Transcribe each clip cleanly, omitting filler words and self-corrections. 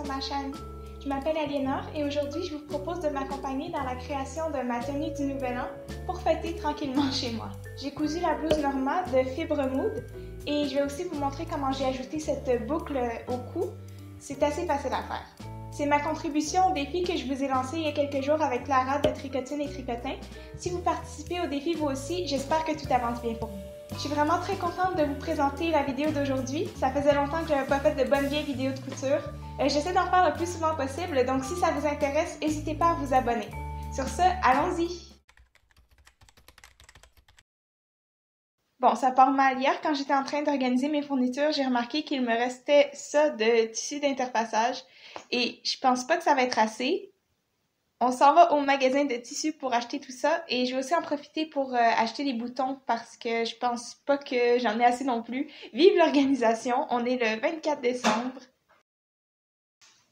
ma chaîne. Je m'appelle Aliénor et aujourd'hui je vous propose de m'accompagner dans la création de ma tenue du Nouvel An pour fêter tranquillement chez moi. J'ai cousu la blouse Norma de fibre mood et je vais aussi vous montrer comment j'ai ajouté cette boucle au cou. C'est assez facile à faire. C'est ma contribution au défi que je vous ai lancé il y a quelques jours avec Clara de Tricotine et Tricotin. Si vous participez au défi vous aussi, j'espère que tout avance bien pour vous. Je suis vraiment très contente de vous présenter la vidéo d'aujourd'hui. Ça faisait longtemps que je n'avais pas fait de bonnes vieilles vidéos de couture. J'essaie d'en faire le plus souvent possible, donc si ça vous intéresse, n'hésitez pas à vous abonner. Sur ce, allons-y! Bon, ça part mal. Hier, quand j'étais en train d'organiser mes fournitures, j'ai remarqué qu'il me restait ça de tissu d'interfaçage et je pense pas que ça va être assez. On s'en va au magasin de tissus pour acheter tout ça et je vais aussi en profiter pour acheter des boutons parce que je pense pas que j'en ai assez non plus. Vive l'organisation! On est le 24 décembre.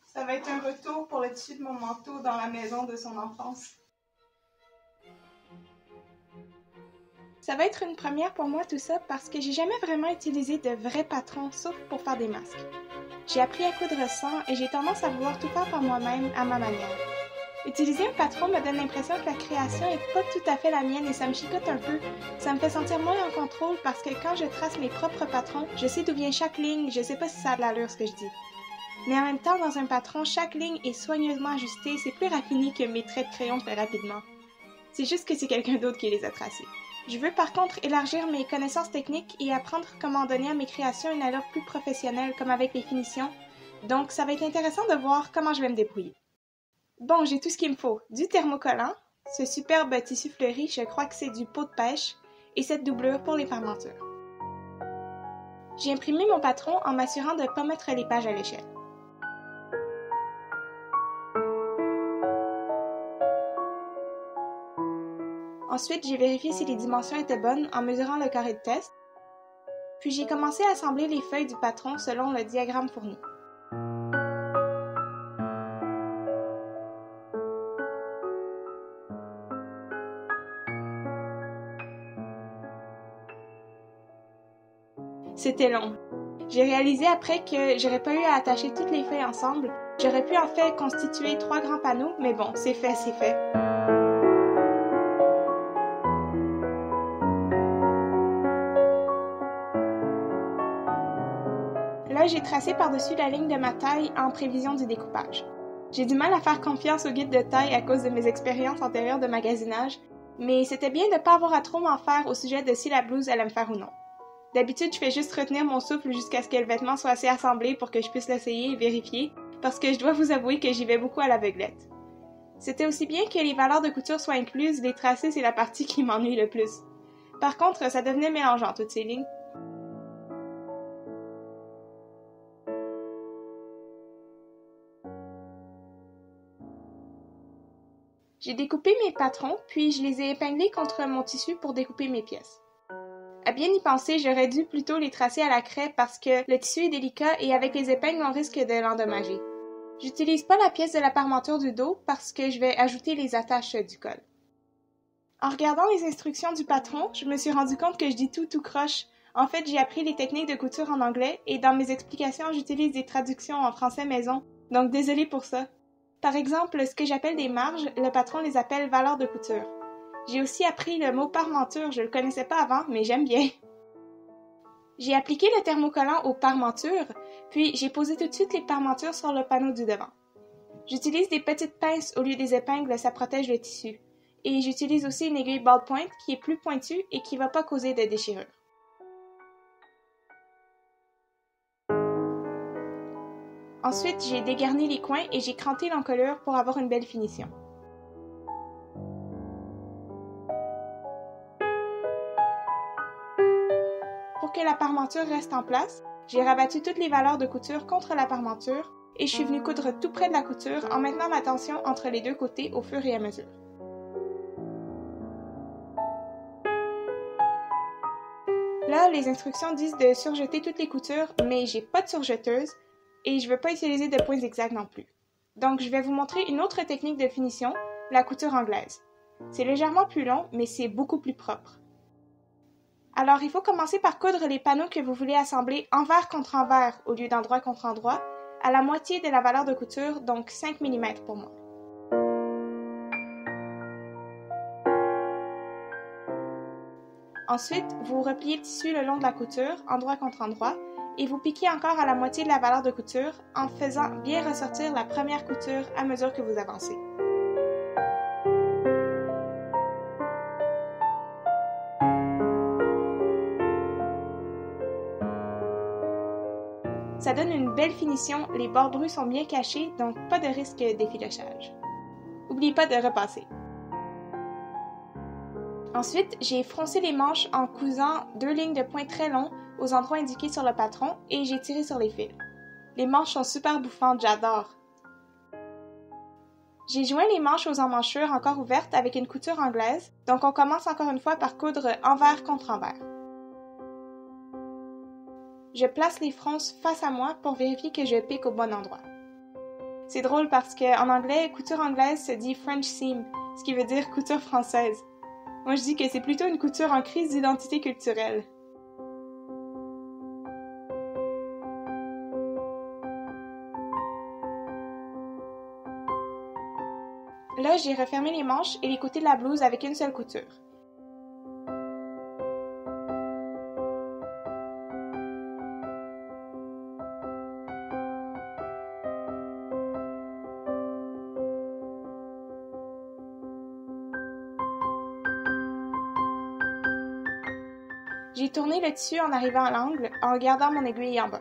Ça va être un retour pour le tissu de mon manteau dans la maison de son enfance. Ça va être une première pour moi tout ça parce que j'ai jamais vraiment utilisé de vrais patrons sauf pour faire des masques. J'ai appris à coudre sans et j'ai tendance à vouloir tout faire par moi-même à ma manière. Utiliser un patron me donne l'impression que la création est pas tout à fait la mienne et ça me chicote un peu. Ça me fait sentir moins en contrôle parce que quand je trace mes propres patrons, je sais d'où vient chaque ligne, je sais pas si ça a de l'allure ce que je dis. Mais en même temps, dans un patron, chaque ligne est soigneusement ajustée, c'est plus raffiné que mes traits de crayon fait rapidement. C'est juste que c'est quelqu'un d'autre qui les a tracés. Je veux par contre élargir mes connaissances techniques et apprendre comment donner à mes créations une allure plus professionnelle comme avec les finitions, donc ça va être intéressant de voir comment je vais me débrouiller. Bon, j'ai tout ce qu'il me faut. Du thermocollant, ce superbe tissu fleuri, je crois que c'est du pot de pêche, et cette doublure pour les fermentures. J'ai imprimé mon patron en m'assurant de ne pas mettre les pages à l'échelle. Ensuite, j'ai vérifié si les dimensions étaient bonnes en mesurant le carré de test, puis j'ai commencé à assembler les feuilles du patron selon le diagramme fourni. C'était long. J'ai réalisé après que j'aurais pas eu à attacher toutes les feuilles ensemble. J'aurais pu en fait constituer 3 grands panneaux, mais bon, c'est fait, c'est fait. Là, j'ai tracé par-dessus la ligne de ma taille en prévision du découpage. J'ai du mal à faire confiance au guide de taille à cause de mes expériences antérieures de magasinage, mais c'était bien de ne pas avoir à trop m'en faire au sujet de si la blouse allait me faire ou non. D'habitude, je fais juste retenir mon souffle jusqu'à ce que le vêtement soit assez assemblé pour que je puisse l'essayer et vérifier, parce que je dois vous avouer que j'y vais beaucoup à l'aveuglette. C'était aussi bien que les valeurs de couture soient incluses, les tracés c'est la partie qui m'ennuie le plus. Par contre, ça devenait mélangeant toutes ces lignes. J'ai découpé mes patrons, puis je les ai épinglés contre mon tissu pour découper mes pièces. À bien y penser, j'aurais dû plutôt les tracer à la craie parce que le tissu est délicat et avec les épingles, on risque de l'endommager. J'utilise pas la pièce de la parmenture du dos parce que je vais ajouter les attaches du col. En regardant les instructions du patron, je me suis rendu compte que je dis tout croche. En fait, j'ai appris les techniques de couture en anglais et dans mes explications, j'utilise des traductions en français maison, donc désolée pour ça. Par exemple, ce que j'appelle des marges, le patron les appelle valeurs de couture. J'ai aussi appris le mot parmenture, je le connaissais pas avant, mais j'aime bien. J'ai appliqué le thermocollant aux parmentures, puis j'ai posé tout de suite les parmentures sur le panneau du devant. J'utilise des petites pinces au lieu des épingles, ça protège le tissu. Et j'utilise aussi une aiguille ballpoint qui est plus pointue et qui va pas causer de déchirure. Ensuite, j'ai dégarni les coins et j'ai cranté l'encolure pour avoir une belle finition. Pour que la parmenture reste en place, j'ai rabattu toutes les valeurs de couture contre la parmenture et je suis venue coudre tout près de la couture en maintenant la tension entre les deux côtés au fur et à mesure. Là, les instructions disent de surjeter toutes les coutures, mais j'ai pas de surjeteuse et je veux pas utiliser de points zigzag non plus. Donc, je vais vous montrer une autre technique de finition, la couture anglaise. C'est légèrement plus long, mais c'est beaucoup plus propre. Alors, il faut commencer par coudre les panneaux que vous voulez assembler envers contre envers au lieu d'endroit contre endroit, à la moitié de la valeur de couture, donc 5 mm pour moi. Ensuite, vous repliez le tissu le long de la couture, endroit contre endroit, et vous piquez encore à la moitié de la valeur de couture en faisant bien ressortir la première couture à mesure que vous avancez. Ça donne une belle finition, les bords brus sont bien cachés, donc pas de risque d'effilochage. N'oubliez pas de repasser. Ensuite, j'ai froncé les manches en cousant 2 lignes de points très longs aux endroits indiqués sur le patron et j'ai tiré sur les fils. Les manches sont super bouffantes, j'adore! J'ai joint les manches aux emmanchures encore ouvertes avec une couture anglaise, donc on commence encore une fois par coudre envers contre envers. Je place les fronces face à moi pour vérifier que je pique au bon endroit. C'est drôle parce qu'en anglais, couture anglaise se dit French seam, ce qui veut dire couture française. Moi je dis que c'est plutôt une couture en crise d'identité culturelle. Là, j'ai refermé les manches et les côtés de la blouse avec une seule couture. J'ai tourné le tissu en arrivant à l'angle en gardant mon aiguille en bas.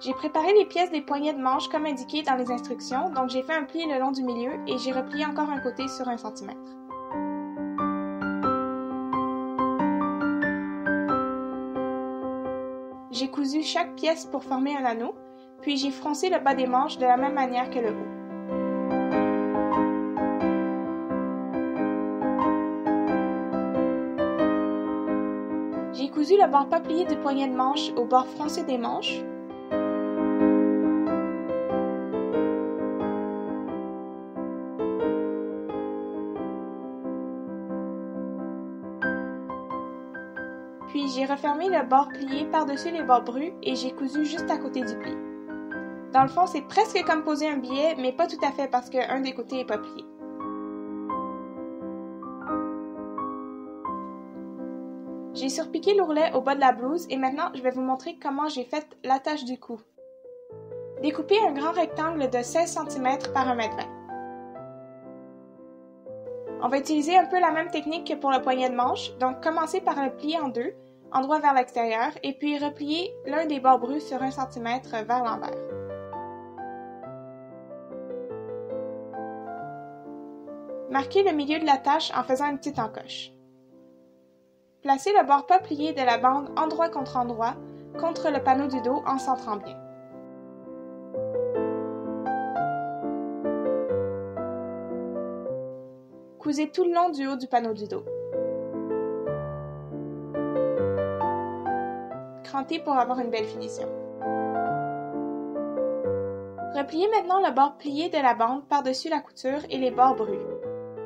J'ai préparé les pièces des poignets de manche comme indiqué dans les instructions, donc j'ai fait un pli le long du milieu et j'ai replié encore un côté sur 1 cm. J'ai cousu chaque pièce pour former un anneau, puis j'ai froncé le bas des manches de la même manière que le haut. J'ai cousu le bord pas plié du poignet de manche au bord froncé des manches. Puis j'ai refermé le bord plié par-dessus les bords brus et j'ai cousu juste à côté du pli. Dans le fond, c'est presque comme poser un billet, mais pas tout à fait parce qu'un des côtés n'est pas plié. J'ai surpiqué l'ourlet au bas de la blouse et maintenant je vais vous montrer comment j'ai fait l'attache du cou. Découpez un grand rectangle de 16 cm par 1,20 m. On va utiliser un peu la même technique que pour le poignet de manche, donc commencez par le plier en deux, endroit vers l'extérieur, et puis replier l'un des bords brus sur 1 cm vers l'envers. Marquez le milieu de la tache en faisant une petite encoche. Placez le bord pas plié de la bande endroit contre le panneau du dos en centrant bien. Cousez tout le long du haut du panneau du dos. Crantez pour avoir une belle finition. Repliez maintenant le bord plié de la bande par-dessus la couture et les bords brus.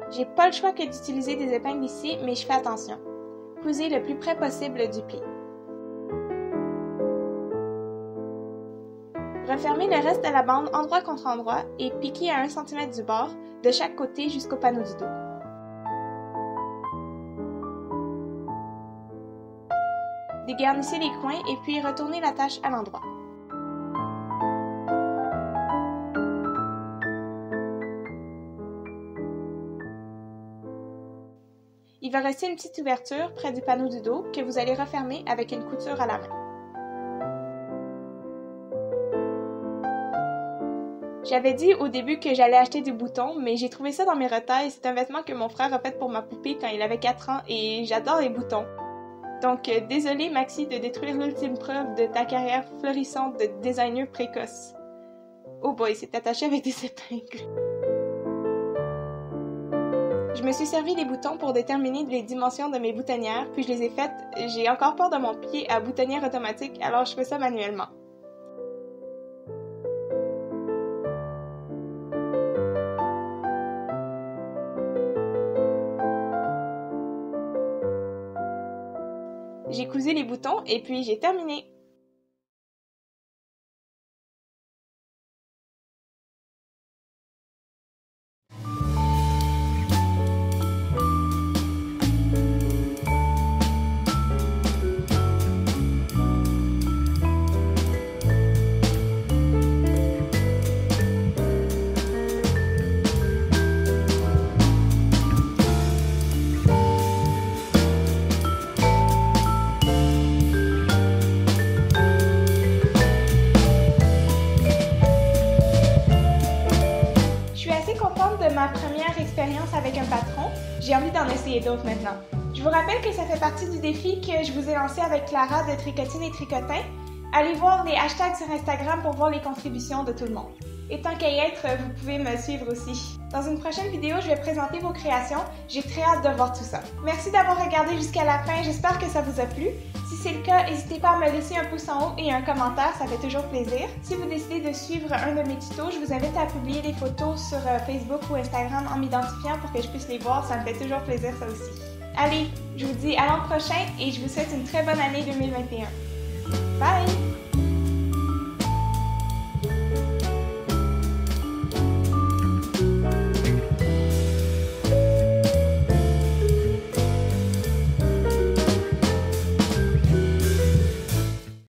J'ai pas le choix que d'utiliser des épingles ici, mais je fais attention. Cousez le plus près possible du pli. Refermez le reste de la bande endroit contre endroit et piquez à 1 cm du bord de chaque côté jusqu'au panneau du dos. Dégarnissez les coins et puis retournez la tache à l'endroit. Il va rester une petite ouverture près du panneau du dos que vous allez refermer avec une couture à la main. J'avais dit au début que j'allais acheter des boutons, mais j'ai trouvé ça dans mes retailles. C'est un vêtement que mon frère a fait pour ma poupée quand il avait 4 ans et j'adore les boutons. Donc, désolé Maxi de détruire l'ultime preuve de ta carrière florissante de designer précoce. Oh boy, c'est attaché avec des épingles. Je me suis servi des boutons pour déterminer les dimensions de mes boutonnières, puis je les ai faites. J'ai encore peur de mon pied à boutonnière automatique, alors je fais ça manuellement. J'ai cousu les boutons et puis j'ai terminé. De ma première expérience avec un patron, j'ai envie d'en essayer d'autres maintenant. Je vous rappelle que ça fait partie du défi que je vous ai lancé avec Clara de Tricotine et Tricotin. Allez voir les hashtags sur Instagram pour voir les contributions de tout le monde. Et tant qu'à y être, vous pouvez me suivre aussi. Dans une prochaine vidéo, je vais présenter vos créations. J'ai très hâte de voir tout ça. Merci d'avoir regardé jusqu'à la fin, j'espère que ça vous a plu. Si c'est le cas, n'hésitez pas à me laisser un pouce en haut et un commentaire, ça fait toujours plaisir. Si vous décidez de suivre un de mes tutos, je vous invite à publier des photos sur Facebook ou Instagram en m'identifiant pour que je puisse les voir, ça me fait toujours plaisir ça aussi. Allez, je vous dis à l'an prochain et je vous souhaite une très bonne année 2021. Bye!